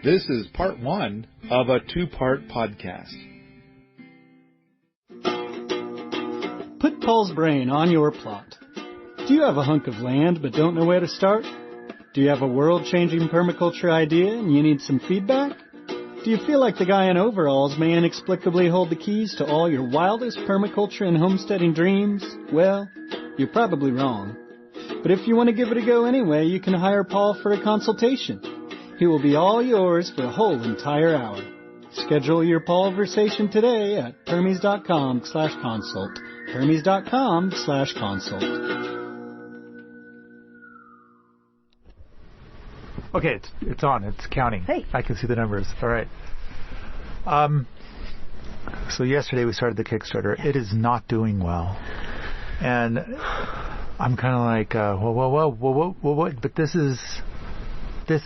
This is part one of a two-part podcast. Put Paul's brain on your plot. Do you have a hunk of land but don't know where to start? Do you have a world-changing permaculture idea and you need some feedback? Do you feel like the guy in overalls may inexplicably hold the keys to all your wildest permaculture and homesteading dreams? Well, you're probably wrong. But if you want to give it a go anyway, you can hire Paul for a consultation. He will be all yours for a whole entire hour. Schedule your Paulversation today at permies.com/consult. permies.com/consult. Okay, it's on. It's counting. Hey. I can see the numbers. All right. So yesterday we started the Kickstarter. Yeah. It is not doing well. And I'm kind of like, whoa. But this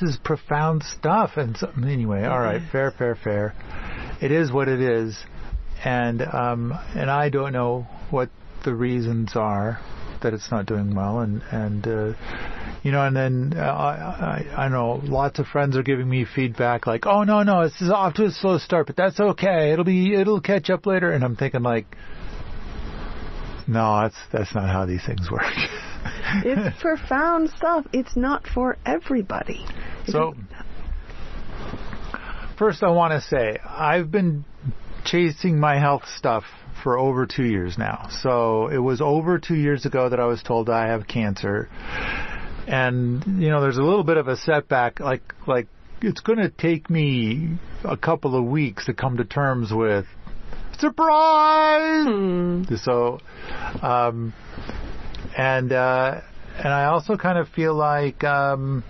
is profound stuff. And so, anyway, all right, fair. It is what it is. And I don't know what the reasons are that it's not doing well. And then I know lots of friends are giving me feedback like, oh no, this is off to a slow start, but that's okay. It'll catch up later. And I'm thinking like, no, that's not how these things work. It's profound stuff. It's not for everybody. So, first I want to say, I've been chasing my health stuff for over 2 years now. So it was over 2 years ago that I was told I have cancer. And, there's a little bit of a setback, like it's going to take me a couple of weeks to come to terms with surprise. So, and I also kind of feel like, while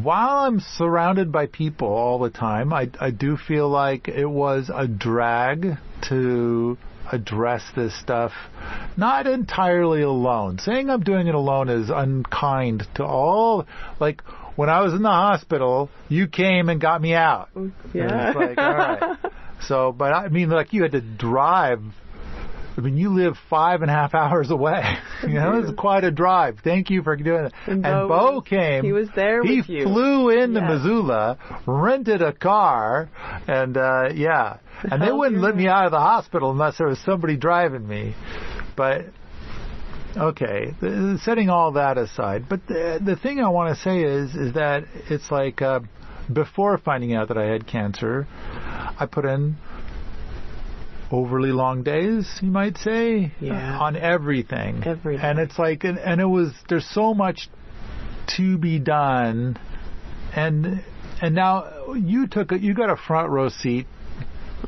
I'm surrounded by people all the time, I do feel like it was a drag to address this stuff, not entirely alone. Saying I'm doing it alone is unkind to all. Like, when I was in the hospital, you came and got me out. Yeah. And it's like, all right. So, but I mean, like, you had to drive. I mean, you live 5.5 hours away. It's quite a drive. Thank you for doing it. And Bo came. He was there with you. He flew into Missoula, rented a car, and And they wouldn't let me out of the hospital unless there was somebody driving me. But, okay, setting all that aside. But the thing I want to say is that it's like, before finding out that I had cancer, I put in overly long days, you might say, on everything. And it's like, and it was, there's so much to be done. And now you got a front row seat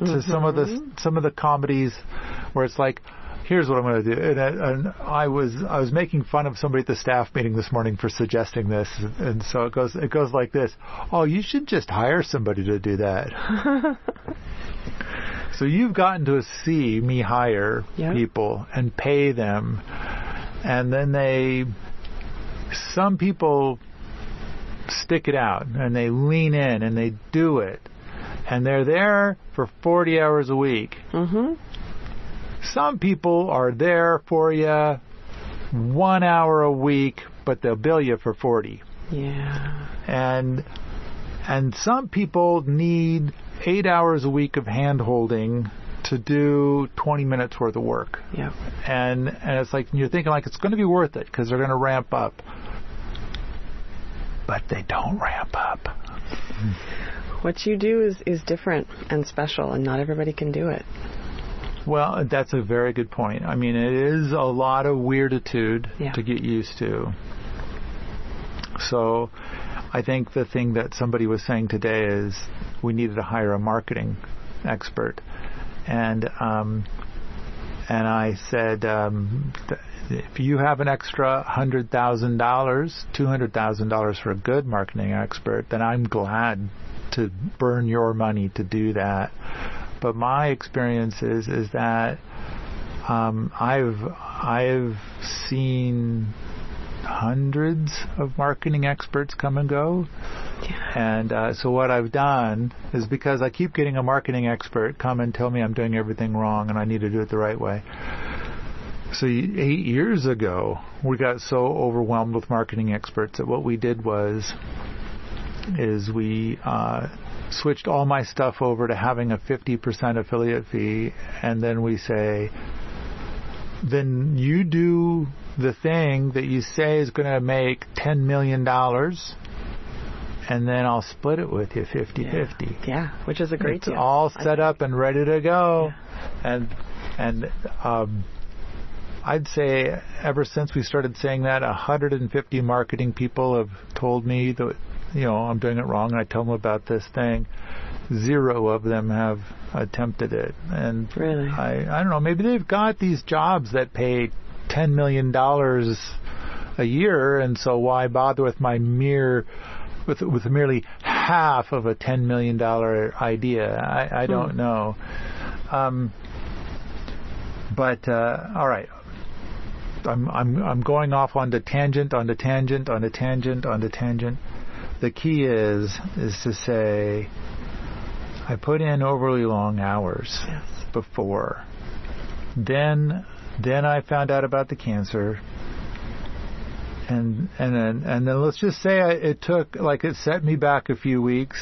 to some of the comedies where it's like, here's what I'm going to do. And I was making fun of somebody at the staff meeting this morning for suggesting this. And so it goes like this. Oh, you should just hire somebody to do that. So you've gotten to see me hire people and pay them. And then some people stick it out and they lean in and they do it. And they're there for 40 hours a week. Mm-hmm. Some people are there for you 1 hour a week, but they'll bill you for 40. Yeah. And some people need 8 hours a week of hand-holding to do 20 minutes worth of work. Yeah. And it's like, you're thinking like it's going to be worth it because they're going to ramp up. But they don't ramp up. What you do is different and special, and not everybody can do it. Well, that's a very good point. I mean, it is a lot of weirditude to get used to. So I think the thing that somebody was saying today is we needed to hire a marketing expert. And I said, if you have an extra $100,000, $200,000 for a good marketing expert, then I'm glad to burn your money to do that. But my experience is that I've seen hundreds of marketing experts come and go. And so what I've done is, because I keep getting a marketing expert come and tell me I'm doing everything wrong and I need to do it the right way. So 8 years ago, we got so overwhelmed with marketing experts that what we did was is we switched all my stuff over to having a 50% affiliate fee, and then we say, then you do the thing that you say is going to make $10 million, and then I'll split it with you 50-50. Yeah, which is a great It's deal. all set up and ready to go. Yeah. And I'd say ever since we started saying that, 150 marketing people have told me that, I'm doing it wrong, and I tell them about this thing. 0 of them have attempted it. And really? I don't know, maybe they've got these jobs that pay $10 million a year, and so why bother with my merely half of a $10 million idea? I don't know. But all right, I'm going off onto tangent. The key is to say I put in overly long hours before. Then I found out about the cancer. And then let's just say it took, it set me back a few weeks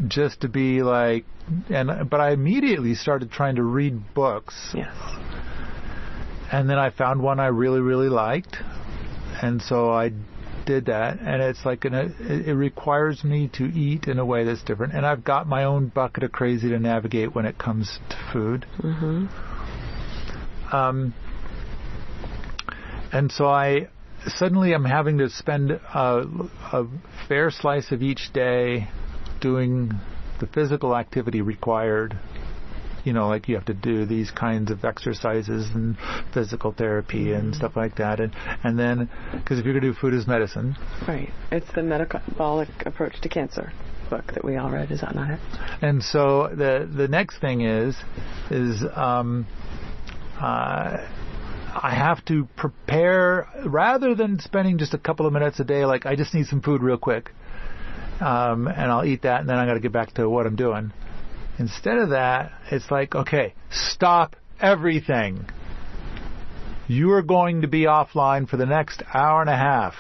just to be but I immediately started trying to read books. Yes. And then I found one I really, really liked. And so I did that. And it's it requires me to eat in a way that's different. And I've got my own bucket of crazy to navigate when it comes to food. Mm-hmm. And so suddenly I'm having to spend a fair slice of each day doing the physical activity required. You have to do these kinds of exercises and physical therapy and stuff like that. And then, because if you're going to do food as medicine. Right. It's the metabolic approach to cancer book that we all read. Is that not it? And so the next thing is I have to prepare, rather than spending just a couple of minutes a day, I just need some food real quick, and I'll eat that, and then I got to get back to what I'm doing. Instead of that, it's okay, stop everything. You are going to be offline for the next hour and a half.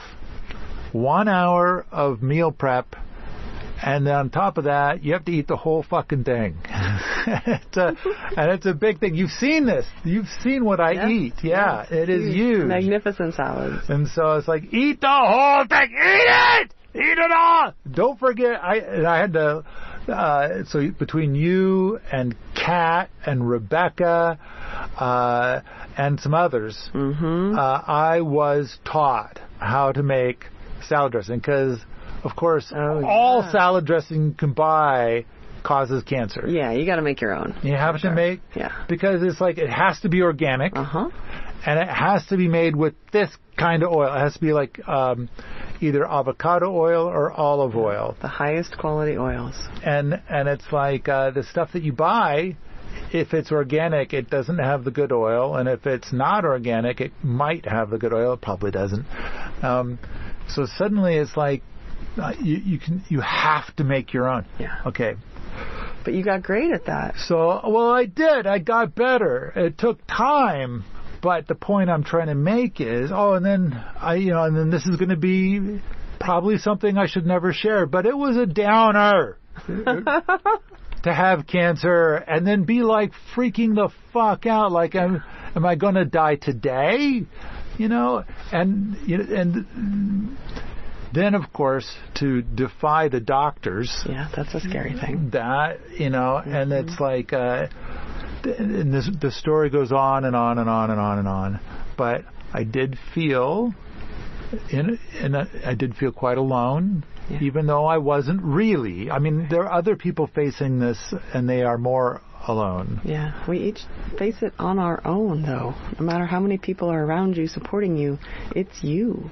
1 hour of meal prep, and then on top of that, you have to eat the whole fucking thing. And it's a big thing. You've seen this. You've seen what I eat. Yeah, it is huge. Magnificent salads. And so it's eat the whole thing. Eat it! Eat it all! Don't forget, I had to, so between you and Kat and Rebecca and some others, I was taught how to make salad dressing, because of course, all salad dressing you can buy causes cancer. Yeah, you got to make your own. You have to make, because it's it has to be organic, and it has to be made with this kind of oil. It has to be either avocado oil or olive oil. The highest quality oils. And it's the stuff that you buy, if it's organic, it doesn't have the good oil, and if it's not organic, it might have the good oil. It probably doesn't. So suddenly it's you have to make your own. Yeah. Okay. But you got great at that. So, I did. I got better. It took time, but the point I'm trying to make is, and then this is going to be probably something I should never share, but it was a downer to have cancer and then be freaking the fuck out. Am I going to die today? And then, of course, to defy the doctors. Yeah, that's a scary thing. That, and it's and the story goes on and on and on and on and on. But I did feel, I did feel quite alone, even though I wasn't really. I mean, there are other people facing this, and they are more alone. Yeah, we each face it on our own, though. No matter how many people are around you supporting you, it's you.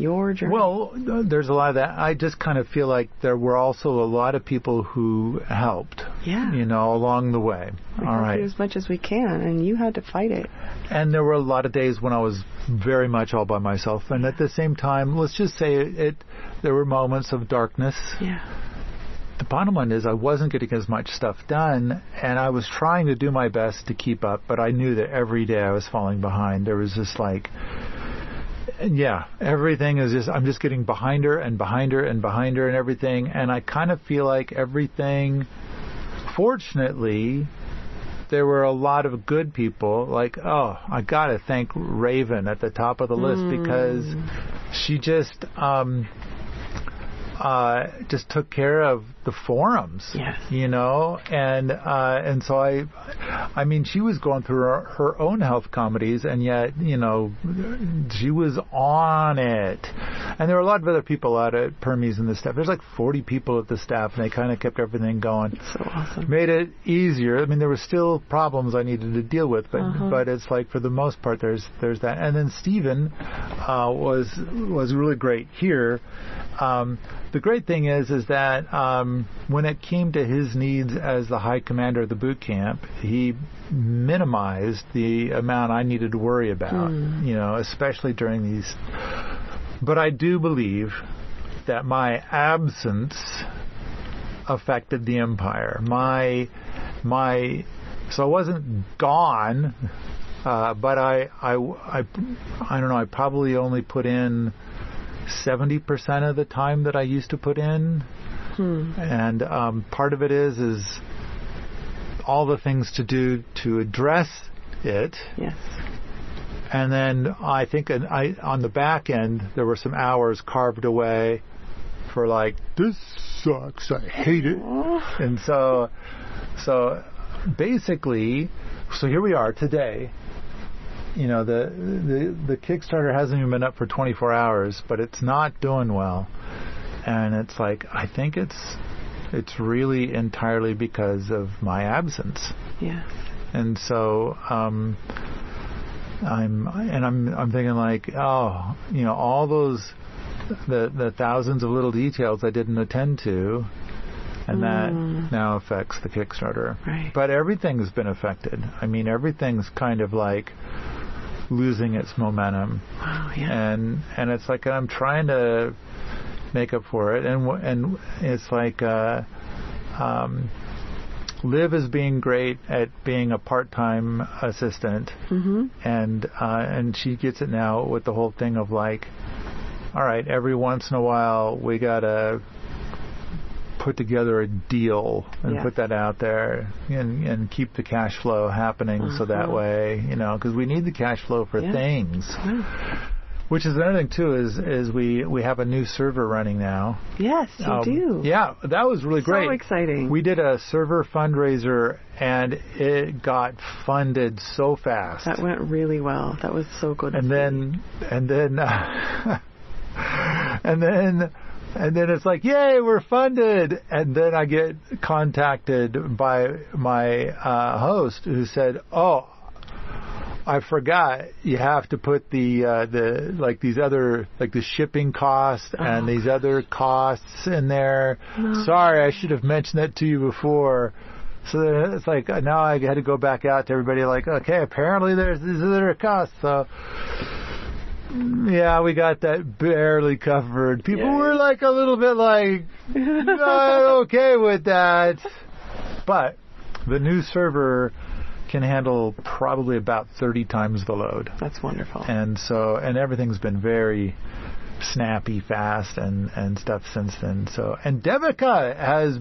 Your journey. Well, there's a lot of that. I just kind of feel like there were also a lot of people who helped. Yeah. Along the way. We helped you as much as we can, and you had to fight it. And there were a lot of days when I was very much all by myself. And at the same time, let's just say there were moments of darkness. Yeah. The bottom line is I wasn't getting as much stuff done, and I was trying to do my best to keep up, but I knew that every day I was falling behind. There was this everything is I'm just getting behind her and behind her and behind her and everything. And I kind of feel like everything, fortunately, there were a lot of good people. Like, I got to thank Raven at the top of the list, because she just took care of the forums, and so I mean, she was going through her own health comedies, and yet, she was on it. And there were a lot of other people out at Permies and the staff. There's like 40 people at the staff, and they kind of kept everything going. That's so awesome. Made it easier. I mean, there were still problems I needed to deal with, but it's like, for the most part, there's that. And then Stephen was really great here. The great thing is that when it came to his needs as the high commander of the boot camp, he minimized the amount I needed to worry about, especially during these. But I do believe that my absence affected the Empire. So I wasn't gone, but I don't know, I probably only put in 70% of the time that I used to put in. And part of it is all the things to do to address it. Yes. And then I think on the back end, there were some hours carved away for like, this sucks, I hate it. And so basically, here we are today. The Kickstarter hasn't even been up for 24 hours, but it's not doing well. And it's like, I think it's really entirely because of my absence. Yes. And so I'm thinking like, all those the thousands of little details I didn't attend to, and that now affects the Kickstarter. Right. But everything's been affected. I mean, everything's kind of like losing its momentum. Wow, yeah. And it's like I'm trying to make up for it, and it's like Liv is being great at being a part-time assistant, and she gets it now with the whole thing of like, all right, every once in a while we gotta put together a deal and put that out there and keep the cash flow happening, so that way, because we need the cash flow for things. Which is another thing too, is we have a new server running now. Yes, you do. Yeah, that was really great. So exciting. We did a server fundraiser, and it got funded so fast. That went really well. That was so good. And then it's like, yay, we're funded. And then I get contacted by my host, who said, oh, I forgot you have to put the like these other, like the shipping costs and these other costs in there. No. Sorry, I should have mentioned that to you before. So then it's like, now I had to go back out to everybody like, okay, apparently there's these other costs. So yeah, we got that barely covered. People were like a little bit like, not okay with that. But the new server can handle probably about 30 times the load. That's wonderful. And everything's been very snappy, fast, and stuff since then. So, and Devika has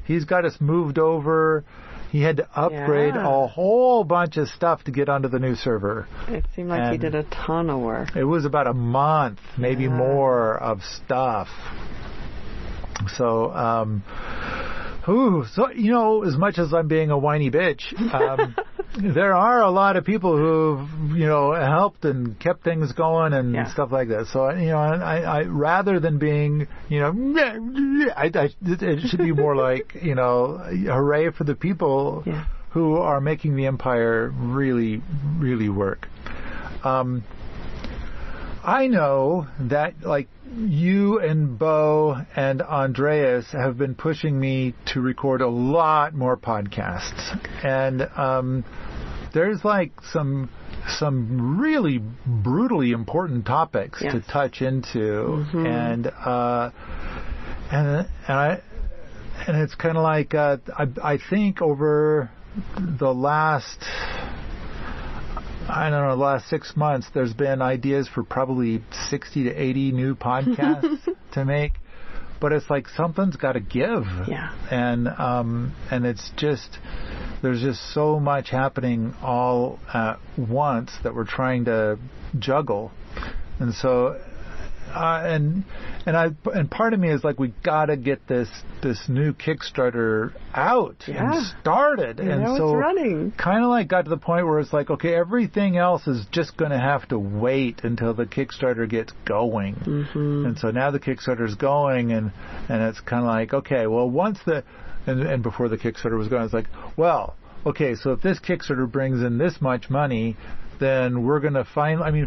he's got us moved over. He had to upgrade a whole bunch of stuff to get onto the new server. It seemed like he did a ton of work. It was about a month, maybe more, of stuff. So, so, as much as I'm being a whiny bitch, there are a lot of people who've, helped and kept things going and stuff like that. So, I rather than being, it should be more like, hooray for the people who are making the Empire really, really work. I know that, like, you and Bo and Andreas have been pushing me to record a lot more podcasts. And there's, like, some really brutally important topics to touch into. And it's kind of like, I think over the last... I don't know, the last 6 months, there's been ideas for probably 60 to 80 new podcasts to make. But it's like something's got to give. Yeah. And it's just, there's just so much happening all at once that we're trying to juggle. And so, and part of me is like, we got to get this new Kickstarter out and started. And so it's running. Kind of like got to the point where it's like, okay, everything else is just going to have to wait until the Kickstarter gets going. Mm-hmm. And so now the Kickstarter's going, and it's kind of like, okay, well, once and before the Kickstarter was going, it's like, well, okay, so if this Kickstarter brings in this much money, then we're going to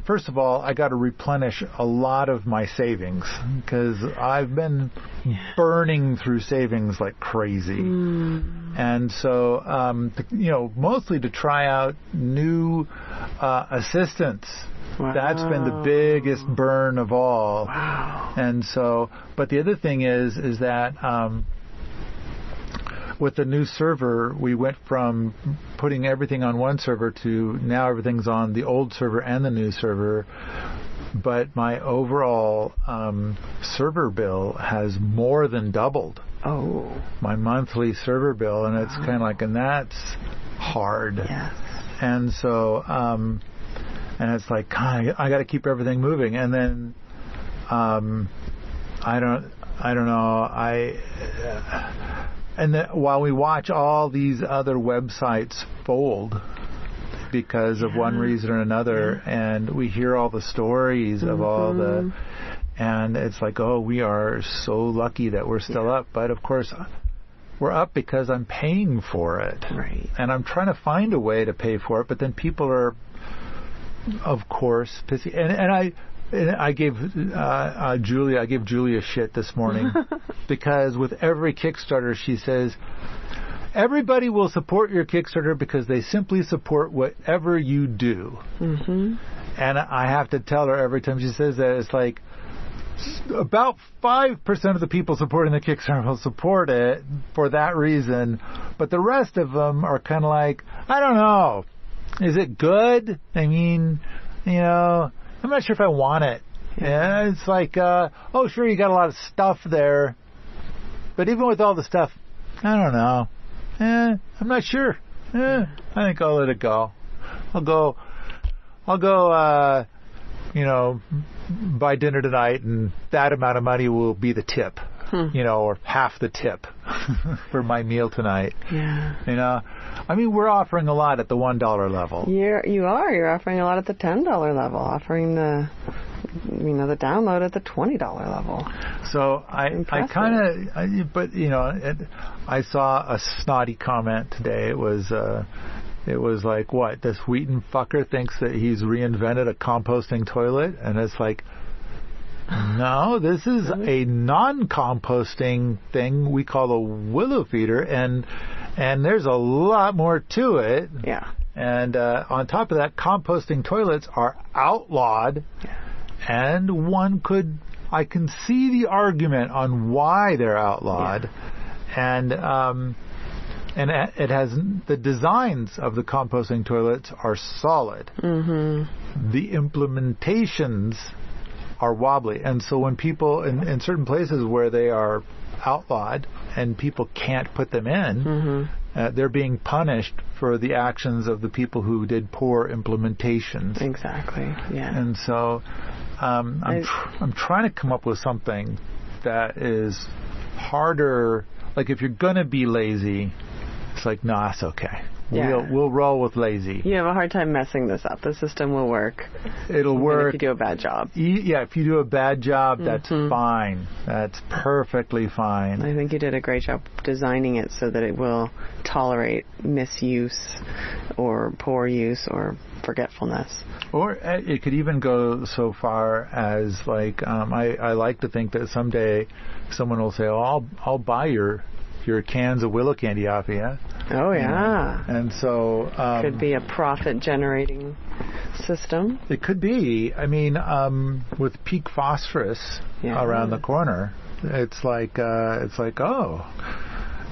first of all, I got to replenish a lot of my savings because I've been burning through savings like crazy. And so, mostly to try out new assistants. Wow. That's been the biggest burn of all. Wow. And so, but the other thing is that, with the new server, we went from putting everything on one server to now everything's on the old server and the new server. But my overall server bill has more than doubled. Oh. My monthly server bill, and it's kind of like, and that's hard. Yes. And so, and it's like, God, I got to keep everything moving. And then, I don't know. And while we watch all these other websites fold because of one reason or another, and we hear all the stories of all the, and it's like, oh, we are so lucky that we're still up. But of course, we're up because I'm paying for it. Right. And I'm trying to find a way to pay for it, but then people are, of course, pissy. And I gave Julia shit this morning because with every Kickstarter she says, everybody will support your Kickstarter because they simply support whatever you do. Mm-hmm. And I have to tell her every time she says that, it's like, about 5% of the people supporting the Kickstarter will support it for that reason, but the rest of them are kind of like, I don't know, is it good? I mean, I'm not sure if I want it. Yeah, it's like, oh, sure, you got a lot of stuff there. But even with all the stuff, I don't know. I'm not sure. I think I'll let it go. I'll go, buy dinner tonight, and that amount of money will be the tip, or half the tip for my meal tonight. Yeah. We're offering a lot at the $1 level. You are. You're offering a lot at the $10 level, offering the download at the $20 level. So I saw a snotty comment today. It was like, what, this Wheaton fucker thinks that he's reinvented a composting toilet, and it's like, no, this is a non-composting thing we call a willow feeder, and there's a lot more to it. Yeah. And on top of that, composting toilets are outlawed. Yeah. And I can see the argument on why they're outlawed. Yeah. And it has, the designs of the composting toilets are solid. Mm-hmm. The implementations are wobbly. And so when people, in certain places where they are outlawed and people can't put them in, they're being punished for the actions of the people who did poor implementations. Exactly, yeah. And so I'm trying to come up with something that is harder. Like, if you're going to be lazy, it's like, no, that's okay. Yeah. We'll roll with lazy. You have a hard time messing this up. The system will work. It'll work. If you do a bad job. If you do a bad job, that's fine. That's perfectly fine. I think you did a great job designing it so that it will tolerate misuse or poor use or forgetfulness. Or it could even go so far as, like, I like to think that someday someone will say, oh, I'll buy your cans of Willow candy off of you. Oh, yeah. And so... could be a profit-generating system. It could be. I mean, with peak phosphorus around the corner, it's like, oh,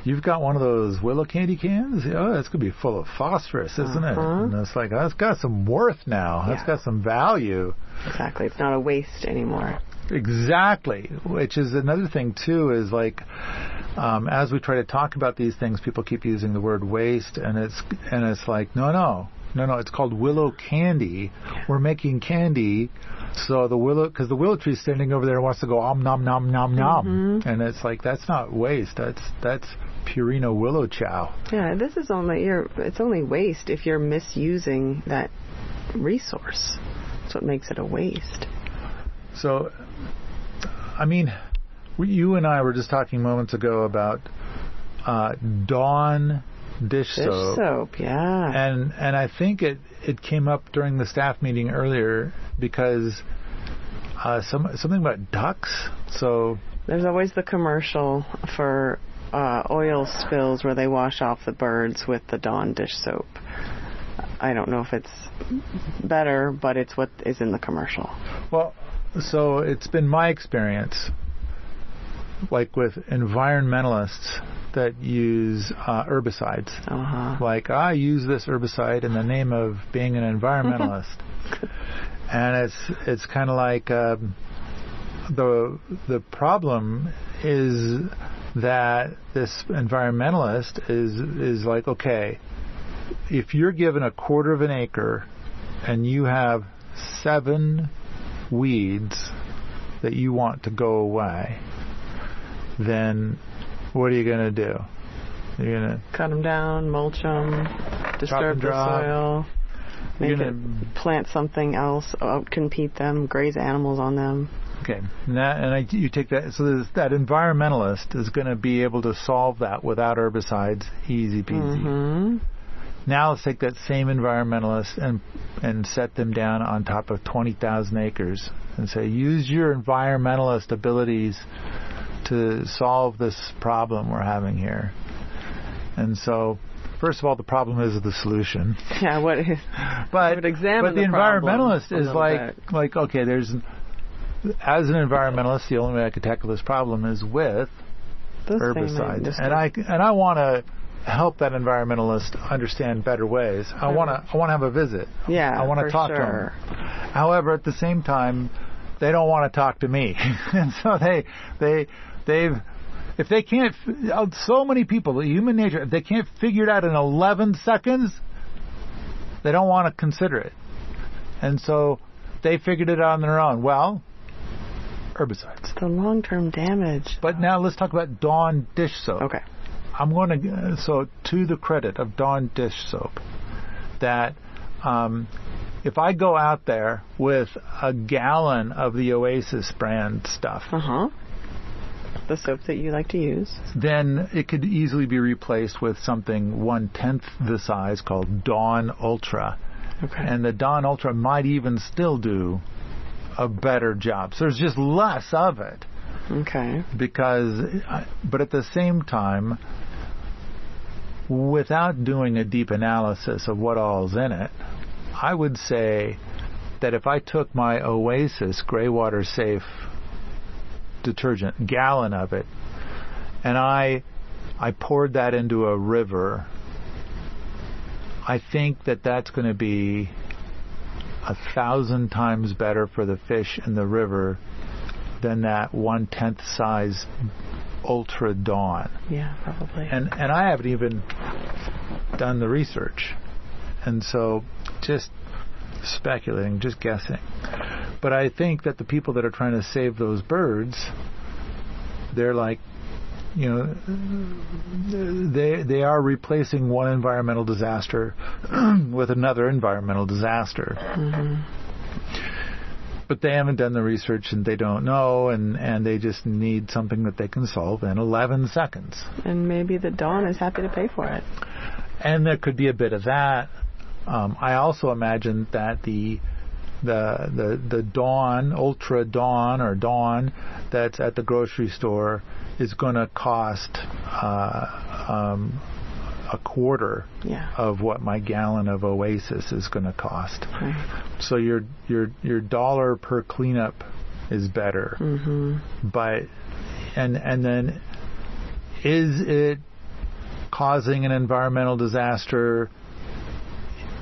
you've got one of those willow candy cans. Oh, it's going to be full of phosphorus, isn't it? And it's like, oh, it's got some worth now. Yeah. It's got some value. Exactly. It's not a waste anymore. Exactly. Which is another thing, too, is like, as we try to talk about these things, people keep using the word waste, and it's like, no, it's called willow candy. We're making candy, so because the willow tree's standing over there and wants to go om nom nom nom nom, and it's like, that's not waste. That's Purina willow chow. Yeah, this is it's only waste if you're misusing that resource. That's what makes it a waste. So, I mean, you and I were just talking moments ago about Dawn dish soap. Dish soap, yeah. And I think it came up during the staff meeting earlier because something about ducks. So there's always the commercial for oil spills where they wash off the birds with the Dawn dish soap. I don't know if it's better, but it's what is in the commercial. Well, so it's been my experience, like with environmentalists that use herbicides. Like, I use this herbicide in the name of being an environmentalist. And it's kind of like the problem is that this environmentalist is like, okay, if you're given 1/4 of an acre and you have 7 weeds that you want to go away, then what are you going to do? You're going to cut them down, mulch them, disturb the soil, plant something else, outcompete them, graze animals on them. Okay, you take that. So that environmentalist is going to be able to solve that without herbicides, easy peasy. Now let's take that same environmentalist and set them down on top of 20,000 acres and say, use your environmentalist abilities to solve this problem we're having here. And so, first of all, the problem is the solution. Yeah, what is? But the environmentalist is like, okay, as an environmentalist, the only way I could tackle this problem is with herbicides, and I want to help that environmentalist understand better ways. I want to have a visit. Yeah, I want to talk to them. However, at the same time, they don't want to talk to me, and so if they can't, so many people, human nature, if they can't figure it out in 11 seconds, they don't want to consider it, and so they figured it out on their own. Well, herbicides. The long-term damage. But now let's talk about Dawn dish soap. Okay. I'm going to, so to the credit of Dawn dish soap, that if I go out there with a gallon of the Oasis brand stuff, the soap that you like to use, then it could easily be replaced with something 1/10 the size called Dawn Ultra. Okay. And the Dawn Ultra might even still do a better job. So there's just less of it. Okay. But at the same time, without doing a deep analysis of what all's in it, I would say that if I took my Oasis Gray Water Safe detergent, gallon of it, and I poured that into a river, I think that's going to be 1,000 times better for the fish in the river than that 1/10 size Ultra Dawn. Yeah, probably. And I haven't even done the research. And so just speculating, just guessing. But I think that the people that are trying to save those birds, they're like, they are replacing one environmental disaster with another environmental disaster. But they haven't done the research and they don't know, and they just need something that they can solve in 11 seconds. And maybe the Dawn is happy to pay for it. And there could be a bit of that. I also imagine that the Dawn, Ultra Dawn or Dawn that's at the grocery store is going to cost a quarter of what my gallon of Oasis is going to cost. Right. So your dollar per cleanup is better. But and then is it causing an environmental disaster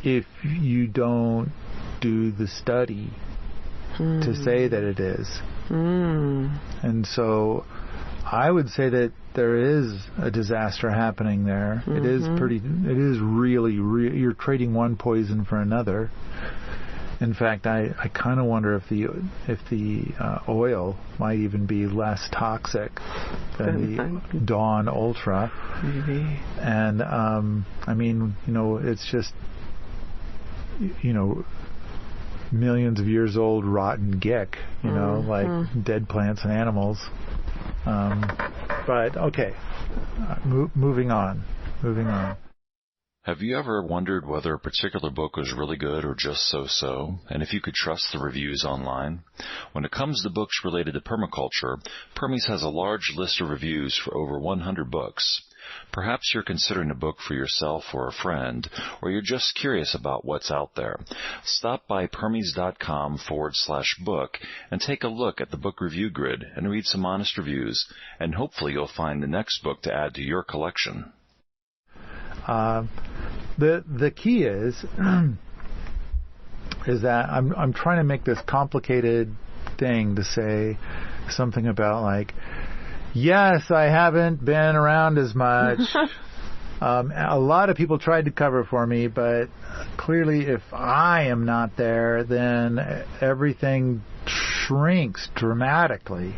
if you don't do the study to say that it is. And so I would say that there is a disaster happening there. It is really, you're trading one poison for another. In fact, I kind of wonder if the oil might even be less toxic than the Dawn Ultra. Maybe. And I mean, it's just millions of years old rotten gick, like dead plants and animals. But okay, moving on. Have you ever wondered whether a particular book was really good or just so-so, and if you could trust the reviews online? When it comes to books related to permaculture, Permies has a large list of reviews for over 100 books. Perhaps you're considering a book for yourself or a friend, or you're just curious about what's out there. Stop by permies.com/book and take a look at the book review grid and read some honest reviews, and hopefully you'll find the next book to add to your collection. The key is that I'm trying to make this complicated thing to say something about like, yes, I haven't been around as much. A lot of people tried to cover for me, but clearly if I am not there, then everything shrinks dramatically.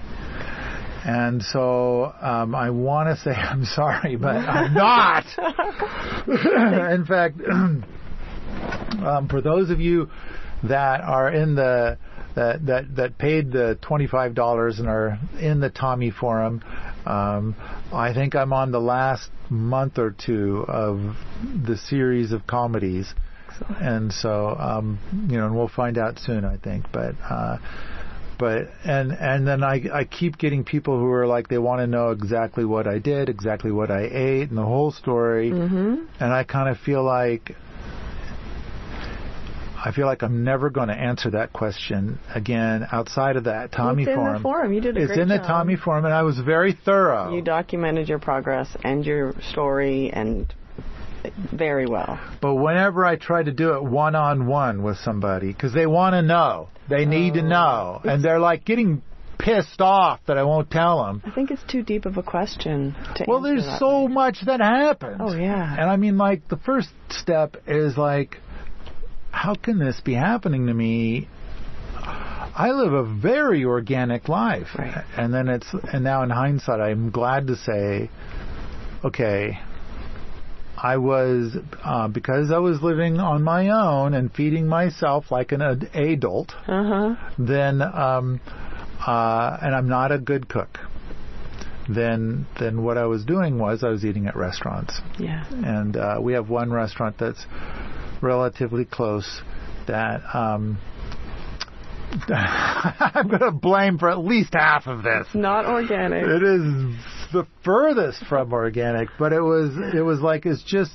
And so I want to say I'm sorry, but I'm not. In fact, for those of you that are in that paid the $25 and are in the Tommy Forum, I think I'm on the last month or two of the series of comedies. And so, and we'll find out soon, I think. But then I keep getting people who are like, they want to know exactly what I did, exactly what I ate, and the whole story. And I kind of feel like I'm never going to answer that question again outside of that Tommy Forum. It's in the forum. You did a great job. It's in the Tommy Forum, and I was very thorough. You documented your progress and your story and very well. But whenever I try to do it one-on-one with somebody, because they want to know, they need to know, and they're like getting pissed off that I won't tell them. I think it's too deep of a question to Well, answer there's that so way. much that happens. Oh, yeah. And I mean, like, the first step is like, how can this be happening to me? I live a very organic life. Right. And now in hindsight, I'm glad to say, okay, I was, because I was living on my own and feeding myself like an adult, then, and I'm not a good cook, then what I was doing was I was eating at restaurants. Yeah. And we have one restaurant that's relatively close that I'm going to blame for at least half of this. It's not organic. It is the furthest from organic, but it was like, it's just,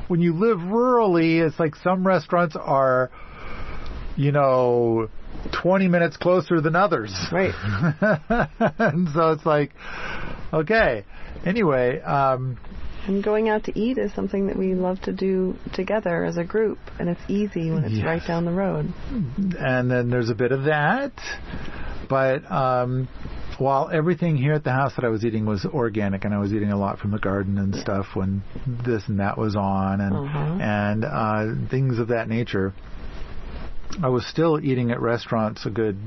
when you live rurally, it's like some restaurants are, 20 minutes closer than others. Right. And so it's like, okay. Anyway, and going out to eat is something that we love to do together as a group, and it's easy when it's right down the road. And then there's a bit of that, but while everything here at the house that I was eating was organic, and I was eating a lot from the garden and stuff when this and that was on, and things of that nature, I was still eating at restaurants a good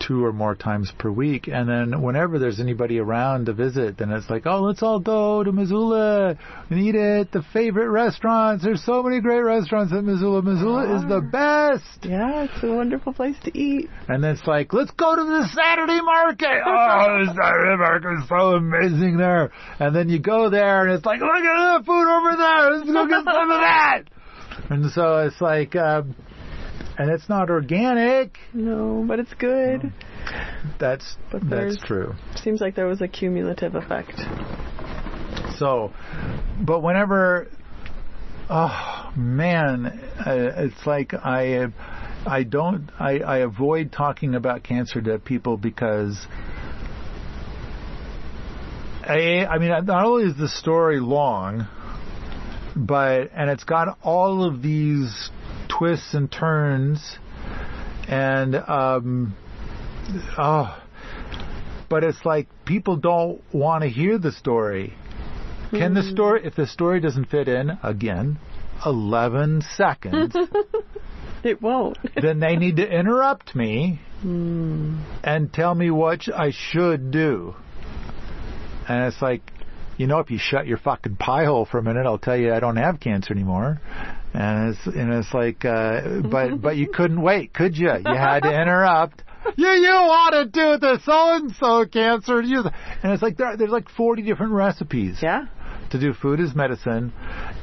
2 or more times per week. And then whenever there's anybody around to visit, then it's like, oh, let's all go to Missoula and eat at the favorite restaurants. There's so many great restaurants at Missoula. Missoula is the best. Yeah, it's a wonderful place to eat. And it's like, let's go to the Saturday market. Oh, the Saturday market is so amazing there. And then you go there and it's like, look at the food over there. Let's go get some of that. And so it's like, and it's not organic. No, but it's good. That's true. Seems like there was a cumulative effect. So, but whenever, oh man, it's like I avoid talking about cancer to people because I mean, not only is the story long, and it's got all of these twists and turns, and but it's like people don't want to hear the story. Can the story, if the story doesn't fit in, again, 11 seconds, it won't. Then they need to interrupt me and tell me what I should do. And it's like, if you shut your fucking pie hole for a minute, I'll tell you I don't have cancer anymore. And it's like, but you couldn't wait, could you? You had to interrupt. You want to do the so-and-so cancer. And it's like, there's like 40 different recipes. Yeah. To do food as medicine,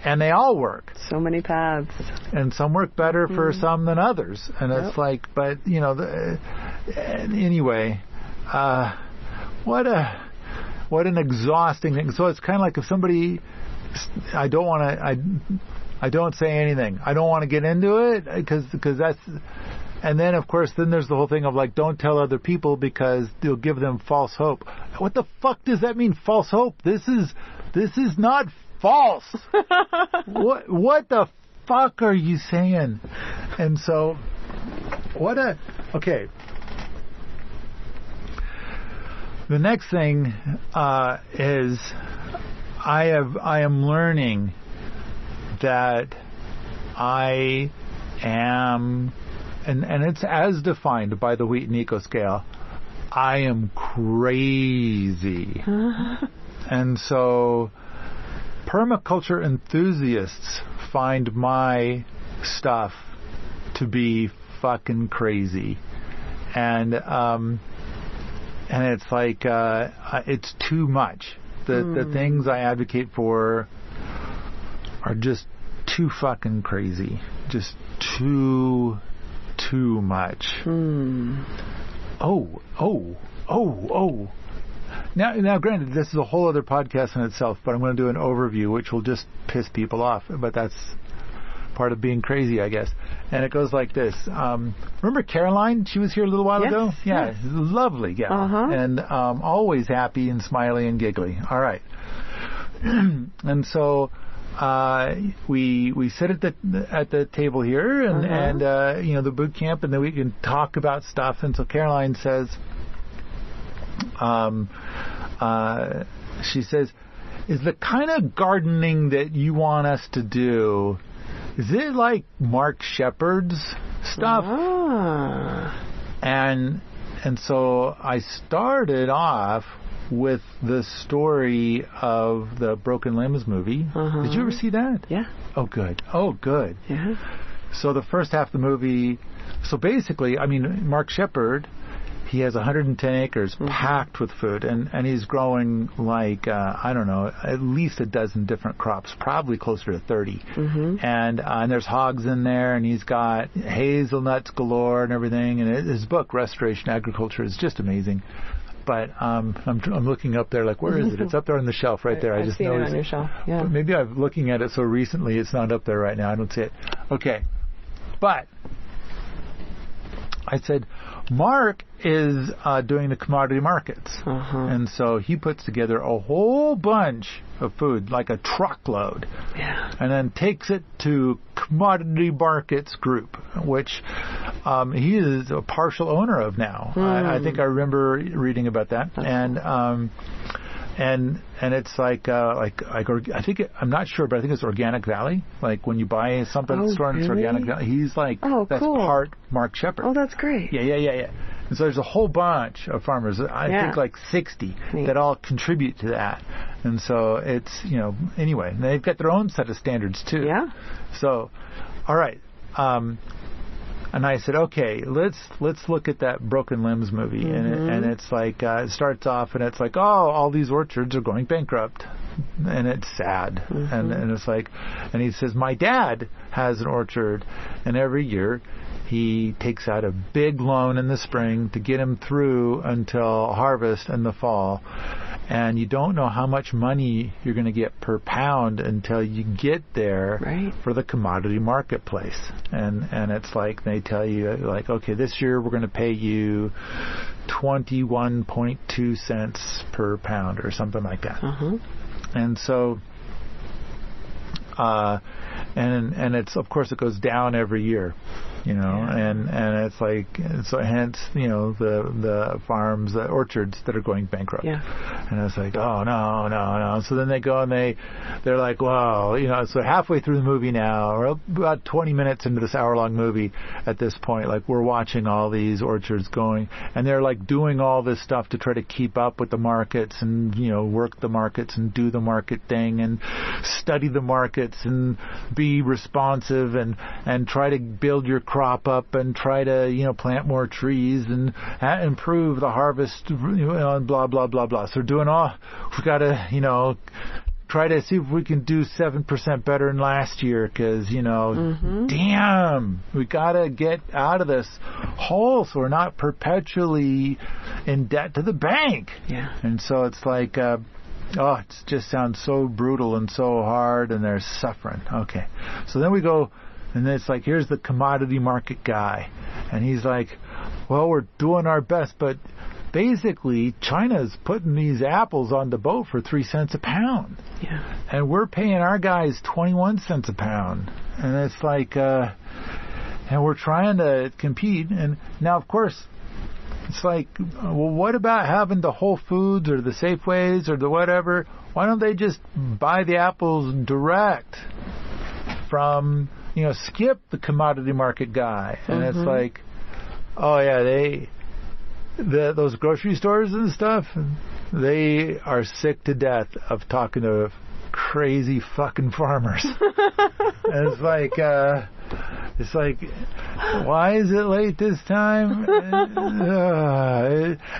and they all work. So many paths. And some work better for some than others. And it's like, but, anyway, what an exhausting thing. So it's kind of like if somebody, I don't say anything. I don't want to get into it because that's, and then of course then there's the whole thing of like, don't tell other people because you'll give them false hope. What the fuck does that mean, false hope? This is not false. What the fuck are you saying? And so, okay. The next thing is I am learning that I am, and it's as defined by the Wheaton Eco Scale, I am crazy. And so permaculture enthusiasts find my stuff to be fucking crazy. And it's like, it's too much. The things I advocate for are just too fucking crazy. Just too much. Oh. Now, granted, this is a whole other podcast in itself, but I'm going to do an overview, which will just piss people off. But that's part of being crazy, I guess. And it goes like this. Remember Caroline? She was here a little while ago? Yeah, yes. Lovely gal. And always happy and smiley and giggly. All right. And so we sit at the table here and the boot camp, and then we can talk about stuff. And so Caroline says, she says, is the kind of gardening that you want us to do, is it like Mark Shepard's stuff? And so I started off with the story of the Broken Limbs movie. Did you ever see that? Yeah. Oh, good. Yeah. So the first half of the movie, so basically, I mean, Mark Shepard, he has 110 acres packed with food, and he's growing like, I don't know, at least a dozen different crops, probably closer to 30. And there's hogs in there, and he's got hazelnuts galore and everything. And his book, Restoration Agriculture, is just amazing. But I'm looking up there, like, where is it? It's up there on the shelf right there. I just seen noticed it on your shelf. Yeah. But maybe I'm looking at it so recently it's not up there right now. I don't see it. Okay. But I said, Mark is doing the commodity markets. And so he puts together a whole bunch of food, like a truckload. Yeah. And then takes it to Commodity Markets Group, which he is a partial owner of now. I think I remember reading about that. And it's like I think I'm not sure, but I think it's Organic Valley. Like when you buy something at the store, and it's Organic Valley. He's like, that's cool. Part Mark Shepard. Oh, that's great. Yeah. And so there's a whole bunch of farmers. I think like 60 that all contribute to that. And so it's anyway, and they've got their own set of standards too. Yeah. So, all right. And I said, okay, let's look at that Broken Limbs movie. And it's like, it starts off and it's like, oh, all these orchards are going bankrupt. And it's sad. And it's like, and he says, my dad has an orchard, and every year he takes out a big loan in the spring to get him through until harvest in the fall. and you don't know how much money you're going to get per pound until you get there for the commodity marketplace. And it's like they tell you, like, okay, this year we're going to pay you 21.2 cents per pound or something like that. And so and it's, of course, it goes down every year, and it's like, so hence, the farms, the orchards that are going bankrupt. And it's like, oh, no. So then they go and they're like, well, so halfway through the movie now, or about 20 minutes into this hour-long movie at this point, like, we're watching all these orchards going, and they're like doing all this stuff to try to keep up with the markets and, work the markets and do the market thing and study the markets and be responsive and try to build your crop up and try to, plant more trees and improve the harvest, and blah, blah, blah, blah. So we're doing we got to, try to see if we can do 7% better than last year because, damn, we got to get out of this hole so we're not perpetually in debt to the bank. And so it's like, it just sounds so brutal and so hard, and they're suffering. Okay. So then we go, and it's like, here's the commodity market guy. And he's like, well, we're doing our best, but basically China's putting these apples on the boat for 3 cents a pound. And we're paying our guys 21 cents a pound. And it's like, and we're trying to compete. And now, of course, it's like, well, what about having the Whole Foods or the Safeways or the whatever? Why don't they just buy the apples direct from, skip the commodity market guy? And it's like, oh yeah, those grocery stores and stuff, they are sick to death of talking to crazy fucking farmers. And it's like, why is it late this time?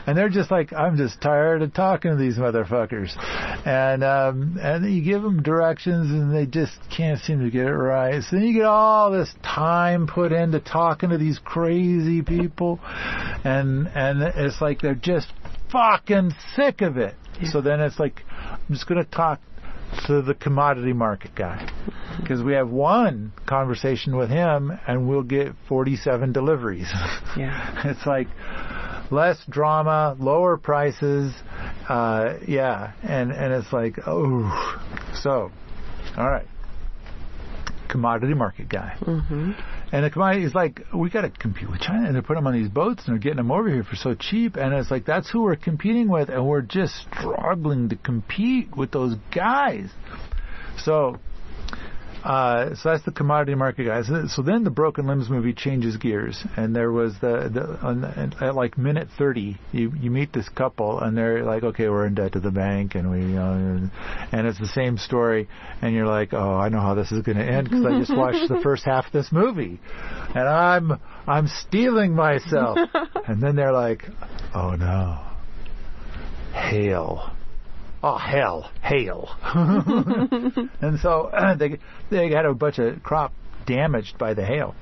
And they're just like, I'm just tired of talking to these motherfuckers. And you give them directions and they just can't seem to get it right. So then you get all this time put into talking to these crazy people, and it's like they're just fucking sick of it. So then it's like, I'm just going to talk to the commodity market guy, because we have one conversation with him and we'll get 47 deliveries. It's like less drama, lower prices, and it's like, so all right, commodity market guy. And the commodity is like, we got to compete with China, and they're putting them on these boats and they're getting them over here for so cheap. And it's like, that's who we're competing with, and we're just struggling to compete with those guys. So that's the commodity market guys. So then the Broken Limbs movie changes gears, and there was at like minute 30, you meet this couple, and they're like, okay, we're in debt to the bank, and and it's the same story, and you're like, oh, I know how this is going to end because I just watched the first half of this movie, and I'm stealing myself. And then they're like, oh no, hail. Oh, hell, hail. And so they got a bunch of crop damaged by the hail.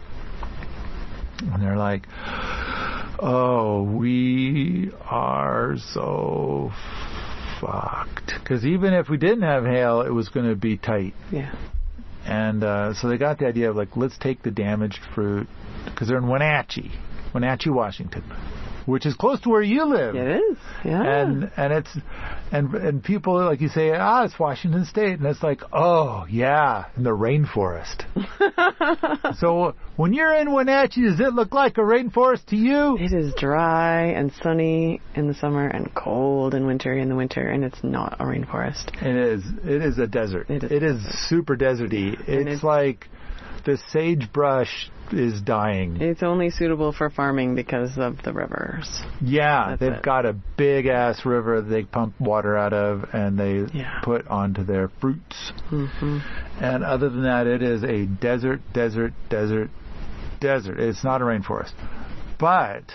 And they're like, oh, we are so fucked. Because even if we didn't have hail, it was going to be tight. And so they got the idea of, like, let's take the damaged fruit, because they're in Wenatchee, Washington, which is close to where you live. It is, And it's and people, like, you say, it's Washington State, and it's like, oh yeah, in the rainforest. So when you're in Wenatchee, does it look like a rainforest to you? It is dry and sunny in the summer and cold and wintry in the winter, and it's not a rainforest. It is a desert. It is super deserty. It's like the sagebrush is dying. It's only suitable for farming because of the rivers. They've got a big ass river they pump water out of, and they put onto their fruits. And other than that, it is a desert. It's not a rainforest. But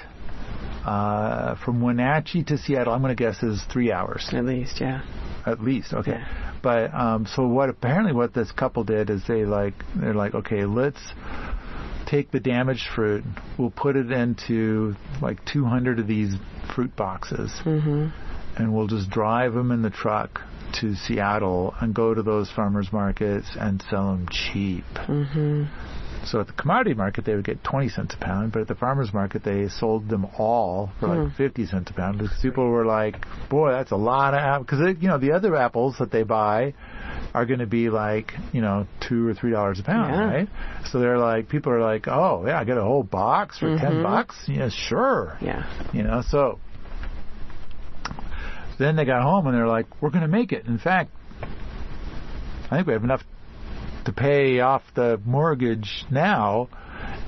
from Wenatchee to Seattle, I'm going to guess is 3 hours. At least, At least, okay. But so what this couple did is they're like, okay, let's take the damaged fruit, we'll put it into like 200 of these fruit boxes, and we'll just drive them in the truck to Seattle and go to those farmers markets and sell them cheap. Mm-hmm. So at the commodity market, they would get 20 cents a pound, but at the farmers market, they sold them all for like 50 cents a pound. Because people were like, boy, that's a lot of apples. Because, the other apples that they buy are going to be like, $2 or $3 a pound, right? So they're like, people are like, oh, yeah, I get a whole box for $10. Yeah, sure. Yeah. So then they got home and they're like, we're going to make it. In fact, I think we have enough to pay off the mortgage now,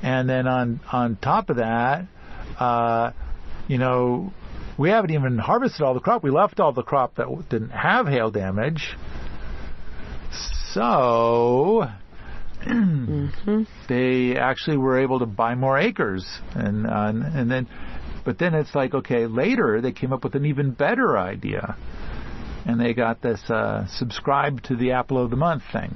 and then on top of that, we haven't even harvested all the crop. We left all the crop that didn't have hail damage. So they actually were able to buy more acres, but then it's like, okay, later they came up with an even better idea, and they got this subscribe to the apple of the month thing.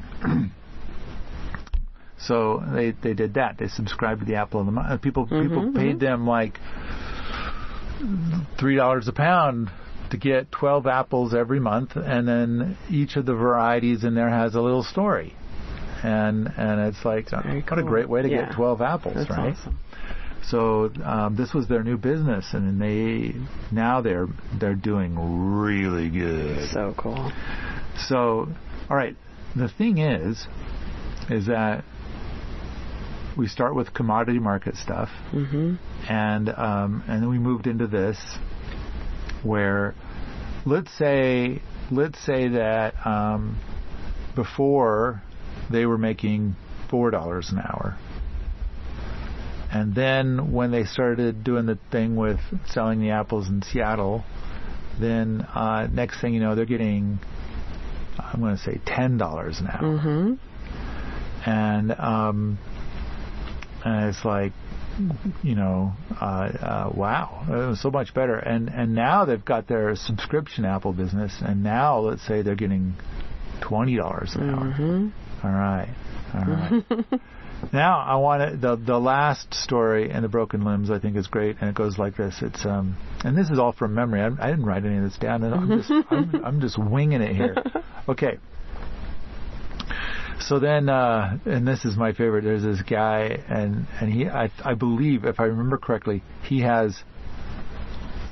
So they did that. They subscribed to the apple of the month. People paid them like $3 a pound to get 12 apples every month, and then each of the varieties in there has a little story. And it's like, what a great way to get 12 apples, That's right? Awesome. So this was their new business, and they're doing really good. So cool. So, all right, the thing is that we start with commodity market stuff, and then we moved into this, where let's say that before they were making $4 an hour, and then when they started doing the thing with selling the apples in Seattle, then next thing you know, they're getting, I'm going to say $10 an hour. And it's like, wow, it was so much better. And now they've got their subscription apple business, and now let's say they're getting $20 an hour. All right. Now I want the last story in the broken limbs. I think is great, and it goes like this. It's and this is all from memory. I didn't write any of this down, and I'm just winging it here. Okay. So then, and this is my favorite. There's this guy, and he, I believe, if I remember correctly, he has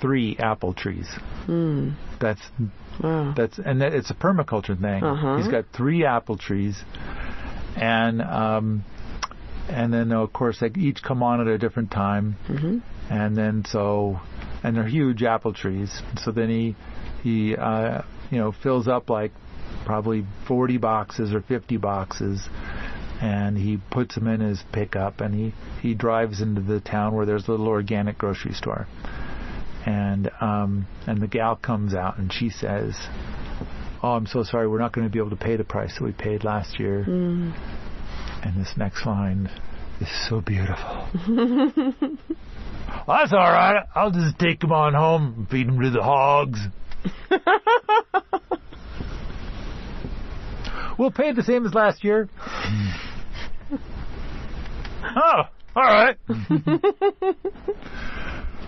3 apple trees. That's it's a permaculture thing. He's got 3 apple trees, and then of course they each come on at a different time, and then and they're huge apple trees. So then he fills up like probably 40 boxes or 50 boxes, and he puts them in his pickup, and he drives into the town where there's a little organic grocery store, and the gal comes out and she says, oh, I'm so sorry, we're not going to be able to pay the price that we paid last year. And this next line is so beautiful. Well, that's all right, I'll just take them on home and feed them to the hogs. We'll pay the same as last year. Oh, all right.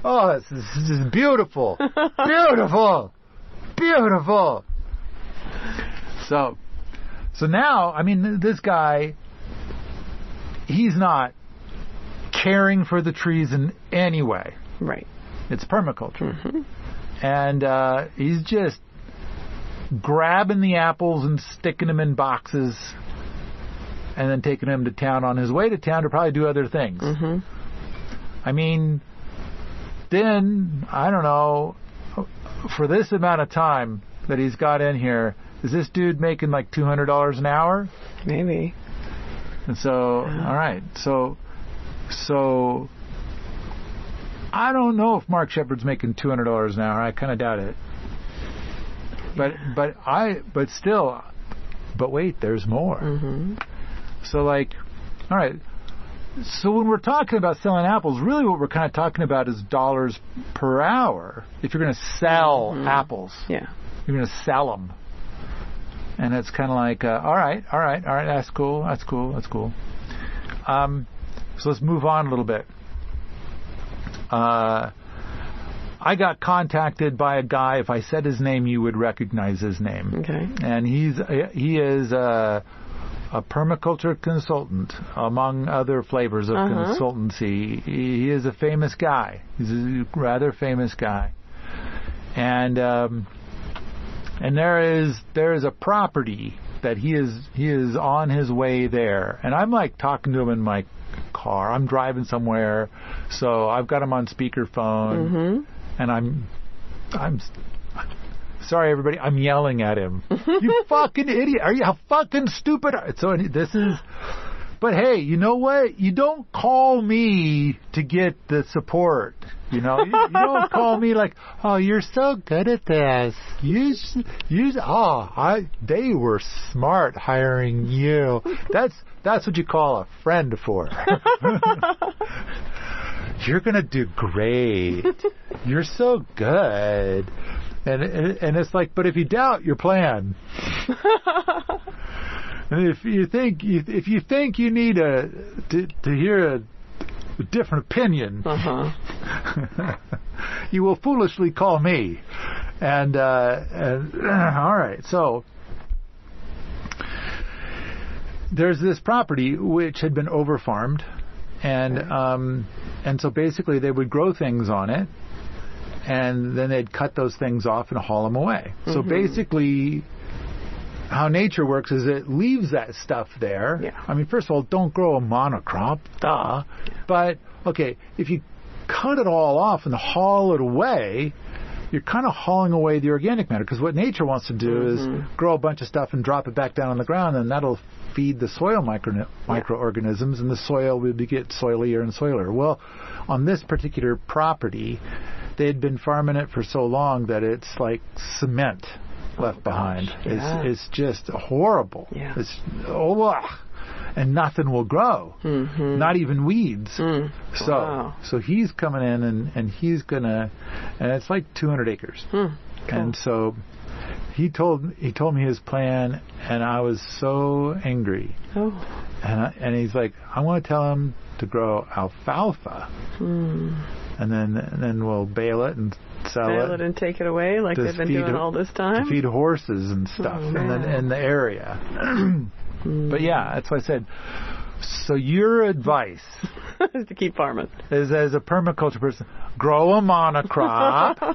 Oh, this is beautiful. Beautiful. So now, I mean, this guy, he's not caring for the trees in any way. Right. It's permaculture. And he's just grabbing the apples and sticking them in boxes and then taking them to town, on his way to town to probably do other things. I mean, then, I don't know, for this amount of time that he's got in here, is this dude making like $200 an hour? Maybe. And so, all right, so I don't know if Mark Shepard's making $200 an hour. I kind of doubt it. But still, wait, there's more. So like, all right. So when we're talking about selling apples, really what we're kind of talking about is dollars per hour. If you're going to sell apples, you're going to sell them. And it's kind of like, all right, that's cool. So let's move on a little bit. I got contacted by a guy. If I said his name, you would recognize his name. Okay. And he is a permaculture consultant, among other flavors of consultancy. He is a famous guy. He's a rather famous guy. And there is a property that he is on his way there. And I'm like talking to him in my car. I'm driving somewhere, so I've got him on speakerphone, and I'm sorry, everybody. I'm yelling at him. You fucking idiot! Are you how fucking stupid? So this is. But hey, you know what? You don't call me to get the support. You know, you don't call me like, oh, you're so good at this. They were smart hiring you. That's what you call a friend for. You're gonna do great. You're so good. And it's like, but if you doubt your plan, and if you think you need to hear a different opinion, you will foolishly call me. And all right, so there's this property which had been overfarmed, and so basically they would grow things on it, and then they'd cut those things off and haul them away. So basically, how nature works is it leaves that stuff there. Yeah. I mean, first of all, don't grow a monocrop, duh. But, okay, if you cut it all off and haul it away, you're kind of hauling away the organic matter, because what nature wants to do is grow a bunch of stuff and drop it back down on the ground, and that'll feed the soil microorganisms, and the soil will get soilier and soilier. Well, on this particular property, they had been farming it for so long that it's like cement left behind. Yeah. It's just horrible. Yeah. It's and nothing will grow, not even weeds. So he's coming in and he's gonna, and it's like 200 acres. Cool. And so he told me his plan, and I was so angry. And he's like, I want to tell him to grow alfalfa, and then we'll bale it and sell it and take it away like they've been doing all this time. To feed horses and stuff in the area. But yeah, that's what I said. So your advice is to keep farming. Is, as a permaculture person, grow a monocrop.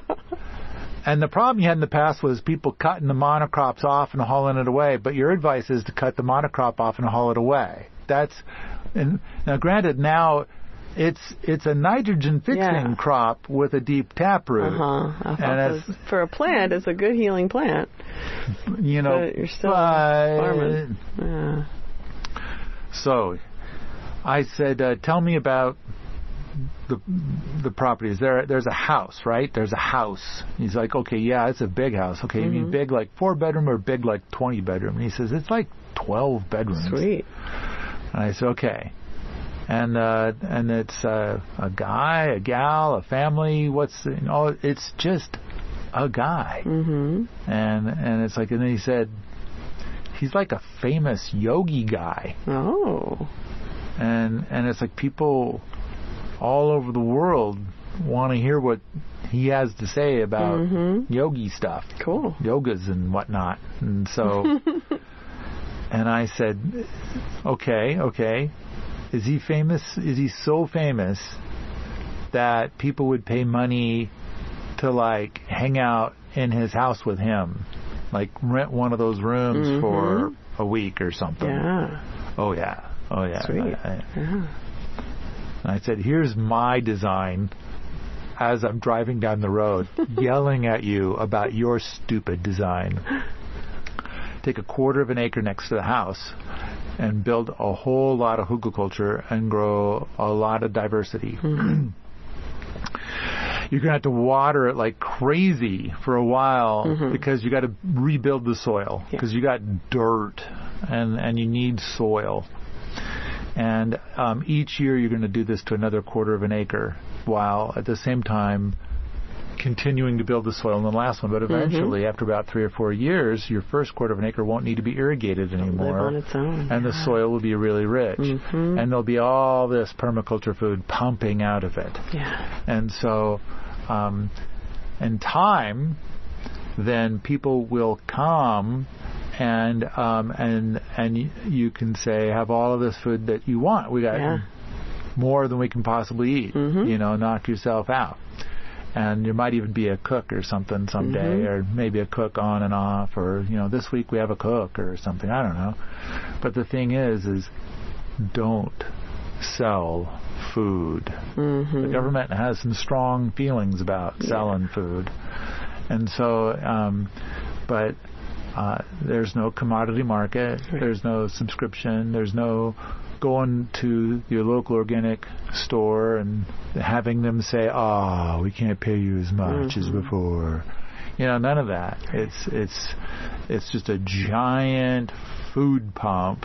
And the problem you had in the past was people cutting the monocrops off and hauling it away. But your advice is to cut the monocrop off and haul it away. Now granted, now it's a nitrogen fixing crop with a deep taproot. And for a plant, it's a good healing plant. You know, but you're still farming. So I said, tell me about the properties. There's a house, right? There's a house. He's like, okay, yeah, it's a big house. Okay, you mean big like 4-bedroom or big like 20-bedroom? And he says, it's like 12 bedrooms. Sweet. And I said, okay. And it's a guy, a gal, a family. It's just a guy. And it's like, and then he said, he's like a famous yogi guy. Oh. And it's like people all over the world want to hear what he has to say about yogi stuff. Cool. Yogas and whatnot. And so, and I said, okay. Is he famous? Is he so famous that people would pay money to like hang out in his house with him? Like rent one of those rooms for a week or something? Yeah. Oh yeah. Sweet. And I said, here's my design as I'm driving down the road, yelling at you about your stupid design. Take a 1/4 of an acre next to the house and build a whole lot of hugelkultur and grow a lot of diversity. You're going to have to water it like crazy for a while because you got to rebuild the soil because you got dirt and you need soil. And each year you're going to do this to another 1/4 of an acre while at the same time continuing to build the soil in the last one. But eventually, after about 3 or 4 years, your first 1/4 of an acre won't need to be irrigated anymore. Live on its own. And the soil will be really rich. And there'll be all this permaculture food pumping out of it. Yeah. And so in time, then people will come and you can say, have all of this food that you want. We got more than we can possibly eat. Knock yourself out. And there might even be a cook or something someday, or maybe a cook on and off, or this week we have a cook or something. I don't know. But the thing is don't sell food. The government has some strong feelings about selling food, and so but there's no commodity market. There's no subscription. There's no going to your local organic store and having them say, we can't pay you as much as before. None of that. It's just a giant food pump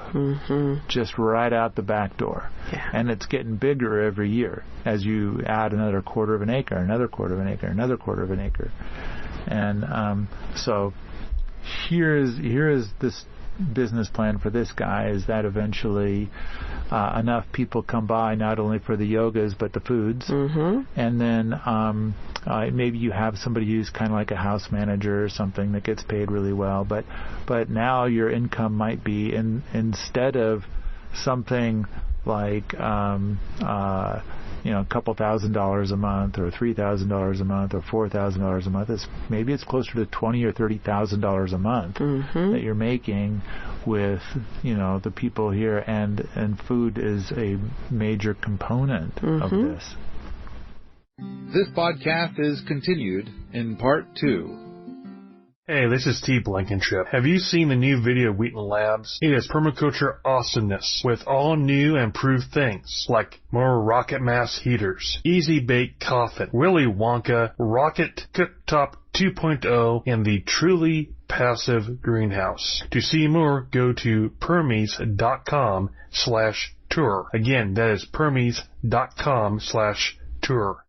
just right out the back door. And it's getting bigger every year as you add another quarter of an acre, another quarter of an acre, another quarter of an acre. And so here is this business plan for this guy, is that eventually enough people come by, not only for the yogas but the foods, and then maybe you have somebody who's kind of like a house manager or something that gets paid really well, but now your income might be instead of something like a couple $1,000s a month, or $3,000 a month, or $4,000 a month. Maybe it's closer to $20,000 or $30,000 a month that you're making with the people here, and food is a major component of this. This podcast is continued in part 2. Hey, this is T. Blankenship. Have you seen the new video Wheaton Labs? It is permaculture awesomeness with all new and improved things like more rocket mass heaters, easy bake coffin, Willy Wonka, rocket cooktop 2.0, and the truly passive greenhouse. To see more, go to permies.com/tour. Again, that is permies.com/tour.